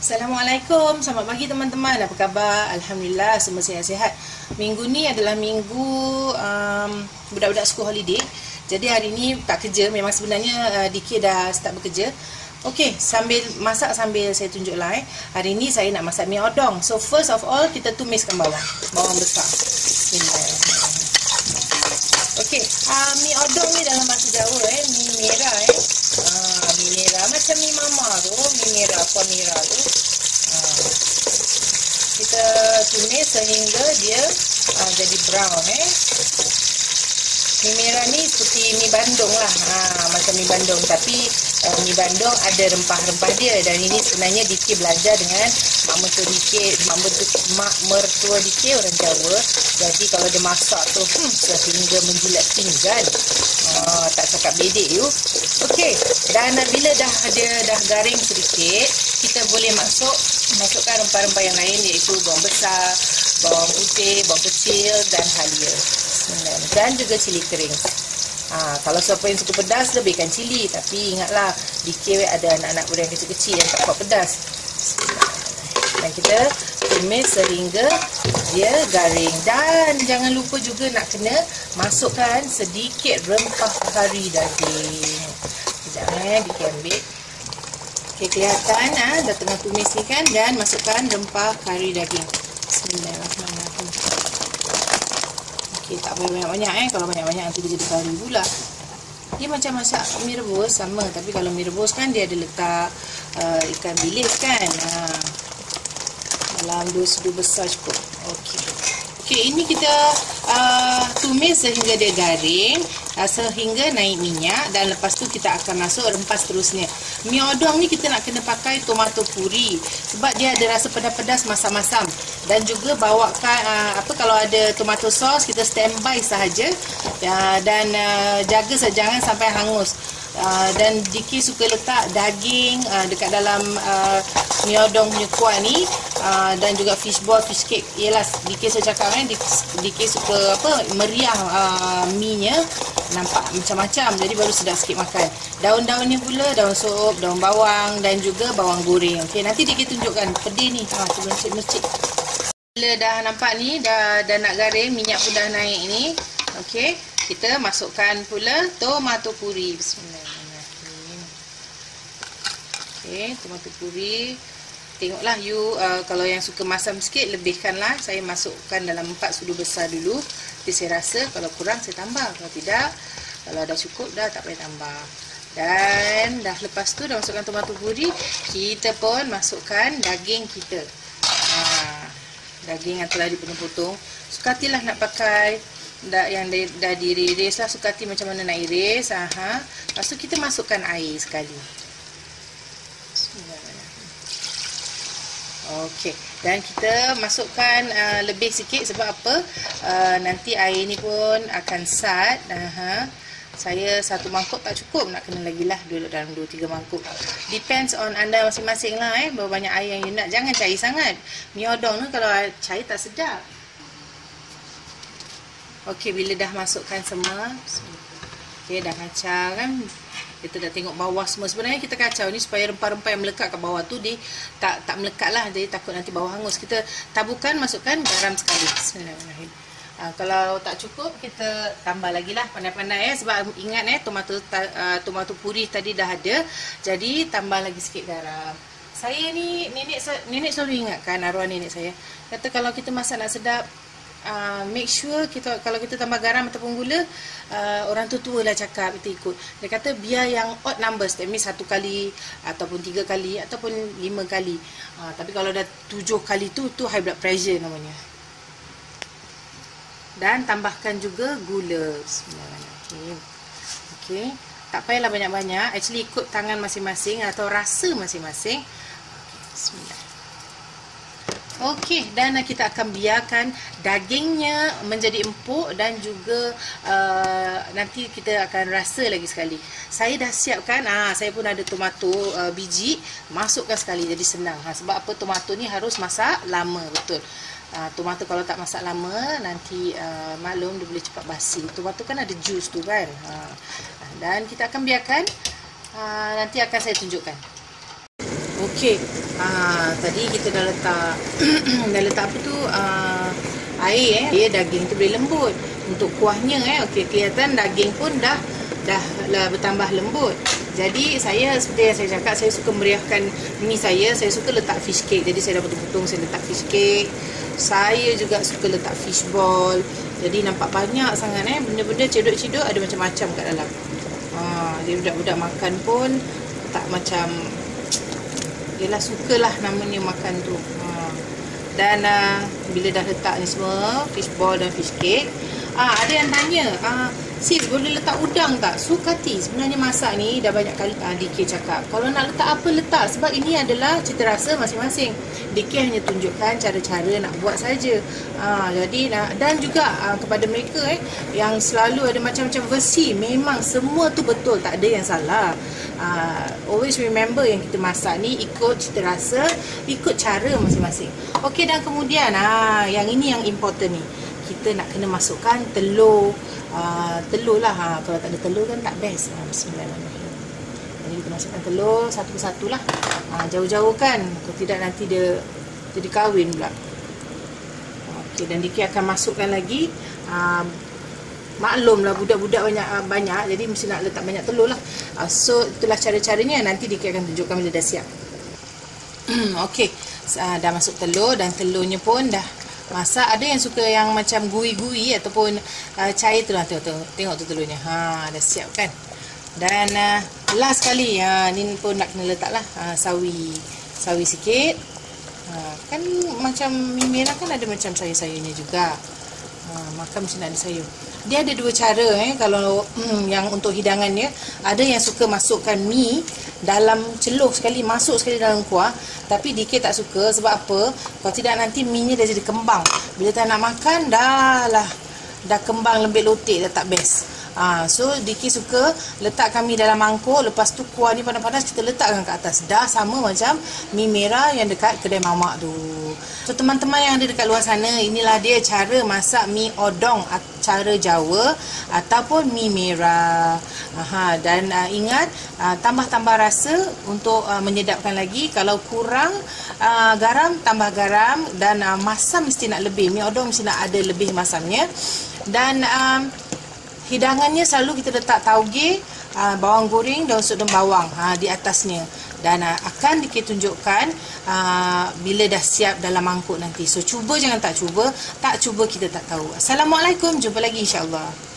Assalamualaikum, selamat pagi teman-teman. Apa khabar? Alhamdulillah, semua sihat-sihat. Minggu ni adalah minggu budak-budak school holiday. Jadi hari ni tak kerja. Memang sebenarnya DK dah start bekerja. Okey, sambil masak sambil saya tunjuk lah. Hari ni saya nak masak mi odong. So first of all, kita tumiskan bawang besar. Bismillahirrahmanirrahim. Okey, mi odong ni dalam bahasa Jawa mi merah mi merah macam mi mama tu, mi merah apa merah tu. Kita tumis sehingga dia jadi brown Mi merah ni seperti mi Bandung lah. Macam mi Bandung, tapi mi Bandung ada rempah-rempah dia. Dan ini sebenarnya DK belajar dengan mak mertua DK orang Jawa. Jadi kalau dia masak tu sehingga menjilat pinggan. Tak cakap bedek you. Okey, dan bila dia dah garing sedikit, kita boleh masukkan rempah-rempah yang lain, iaitu bawang besar, bawang putih, bawang kecil dan halia. Dan juga cili kering. Kalau siapa yang suka pedas, lebihkan cili. Tapi ingatlah, DK ada anak-anak muda yang kecil-kecil yang tak kuat pedas. Dan kita tumis sehingga dia garing. Dan jangan lupa juga nak kena masukkan sedikit rempah kari daging. Sekejap DK ambil. Okay, kelihatan dah tengah tumis ni kan. Dan masukkan rempah kari daging. Bismillahirrahmanirrahim. Okay, tak payah banyak-banyak kalau banyak-banyak nanti dia jadi kari pula. Dia macam masak mi rebus sama, tapi kalau mi rebus kan dia ada letak ikan bilis kan. Dalam 2 sudu besar cukup. Okey, ini kita tumis sehingga dia garing, sehingga naik minyak, dan lepas tu kita akan masuk rempah seterusnya. Mi odong ni kita nak kena pakai tomato puri sebab dia ada rasa pedas-pedas masam-masam, dan juga bawakan kalau ada tomato sauce kita standby sahaja, dan jaga jangan sampai hangus. Dan DK suka letak daging dekat dalam mi odong punya kuah ni, dan juga fish ball, fish cake. Yalah, DK saya cakap kan, DK suka meriah mi-nya, nampak macam-macam, jadi baru sedap sikit makan. Daun-daun ni pula daun sup, daun bawang dan juga bawang goreng. Okey, nanti DK tunjukkan pedih ni. Tu mercik-mercik. Bila dah nampak ni dah nak garing, minyak pun dah naik ni. Okey, kita masukkan pula tomato puri. Bismillahirrahmanirrahim. Okey, tomato puri. Tengoklah you, kalau yang suka masam sikit, lebihkanlah. Saya masukkan dalam 4 sudu besar dulu. Jadi saya rasa kalau kurang saya tambah. Kalau tidak, kalau dah cukup dah tak payah tambah. Dan dah lepas tu dah masukkan tomato puri, kita pun masukkan daging kita. Daging yang telah dipotong-potong. Sukatilah nak pakai yang dah diiris lah, sukati macam mana nak iris. Lepas tu kita masukkan air sekali. Okey, dan kita masukkan lebih sikit sebab apa? Nanti air ni pun akan sat. Saya 1 mangkuk tak cukup, nak kena lagi lah dalam 2-3 mangkuk. Depends on anda masing-masing lah berapa banyak air yang you nak. Jangan cair sangat. Mi odong tu kalau cair tak sedap. Okey, bila dah masukkan semua, okey, dah kacau kan. Kita dah tengok bawah semua. Sebenarnya kita kacau ni supaya rempah-rempah yang melekat kat bawah tu dia tak melekat lah. Jadi takut nanti bawah hangus. Kita taburkan, masukkan garam sekali. Bismillahirrahmanirrahim. Kalau tak cukup, kita tambah lagi lah pandai-pandai sebab ingat tomato puri tadi dah ada. Jadi tambah lagi sikit garam. Saya ni nenek selalu ingatkan, arwah nenek saya kata kalau kita masak nak sedap, make sure kalau kita tambah garam ataupun gula, orang tua lah cakap, kita ikut. Dia kata biar yang odd numbers, that means 1 kali ataupun 3 kali ataupun 5 kali. Tapi kalau dah 7 kali tu high blood pressure namanya. Dan tambahkan juga gula. Bismillahirrahmanirrahim. Okey, tak payahlah banyak-banyak, actually ikut tangan masing-masing atau rasa masing-masing. Bismillah. Okey, dan kita akan biarkan dagingnya menjadi empuk, dan juga nanti kita akan rasa lagi sekali. Saya dah siapkan, saya pun ada tomato biji, masukkan sekali jadi senang. Sebab apa? Tomato ni harus masak lama, betul. Tomato kalau tak masak lama nanti maklum dia boleh cepat basi. Tomato kan ada jus tu kan. Dan kita akan biarkan, nanti akan saya tunjukkan. Okey, Tadi kita dah letak dah letak apa tu, air dia daging tu boleh lembut. Untuk kuahnya okey, kelihatan daging pun dah bertambah lembut. Jadi saya seperti yang saya cakap, saya suka meriahkan mi saya suka letak fish cake. Jadi saya dah potong-potong, saya letak fish cake. Saya juga suka letak fish ball. Jadi nampak banyak sangat benda-benda cedok-cedok, ada macam-macam kat dalam. Dia budak-budak makan pun tak macam, yelah, sukalah namanya makan tu. Dan bila dah letak ni semua, fish ball dan fish cake, ada yang tanya, sis boleh letak udang tak? Suka hati. Sebenarnya masak ni dah banyak kali DK cakap, kalau nak letak apa letak, sebab ini adalah cita rasa masing-masing. DK hanya tunjukkan cara-cara nak buat saja. Jadi dan juga kepada mereka yang selalu ada macam-macam versi, memang semua tu betul, tak ada yang salah. Always remember yang kita masak ni ikut cita rasa, ikut cara masing-masing. Okey, dan kemudian yang ini yang important ni, kita nak kena masukkan telur. Telur lah, kalau tak ada telur kan tak best. Bismillahirrahmanirrahim. Jadi kita masukkan telur satu persatu lah, jauh-jauh kan, kalau tidak nanti dia jadi kahwin pula. Okey, dan Diki akan masukkan lagi, maklumlah budak-budak banyak, jadi mesti nak letak banyak telur lah. So itulah cara-caranya, nanti Diki akan tunjukkan bila dah siap. Okey, dah masuk telur dan telurnya pun dah masak. Ada yang suka yang macam gui-gui ataupun cair tu lah. Tengok tu telurnya. Dah siap kan. Dan last sekali, ni pun nak kena letak lah sawi sikit. Kan macam mi merah kan ada macam sayur-sayurnya juga. Makan mesti nak ada sayur. Dia ada dua cara kalau yang untuk hidangannya. Ada yang suka masukkan mi dalam celup sekali, masuk sekali dalam kuah. Tapi DK tak suka, sebab apa? Kalau tidak nanti mi nya dah jadi kembang. Bila tak nak makan dah kembang lembik lotek, dah tak best. So DK suka letak kami dalam mangkuk, lepas tu kuah ni panas-panas kita letakkan ke atas. Dah sama macam mi merah yang dekat kedai mamak tu. So teman-teman yang ada dekat luar sana, inilah dia cara masak mi odong cara Jawa ataupun mi merah. Dan ingat, tambah-tambah rasa untuk menyedapkan lagi. Kalau kurang garam, tambah garam. Dan masam mesti nak lebih, mi odong mesti nak ada lebih masamnya. Dan hidangannya selalu kita letak tauge, bawang goreng, daun sut dan bawang di atasnya. Dan akan ditunjukkan bila dah siap dalam mangkuk nanti. So cuba, jangan tak cuba. Tak cuba kita tak tahu. Assalamualaikum, jumpa lagi insya-Allah.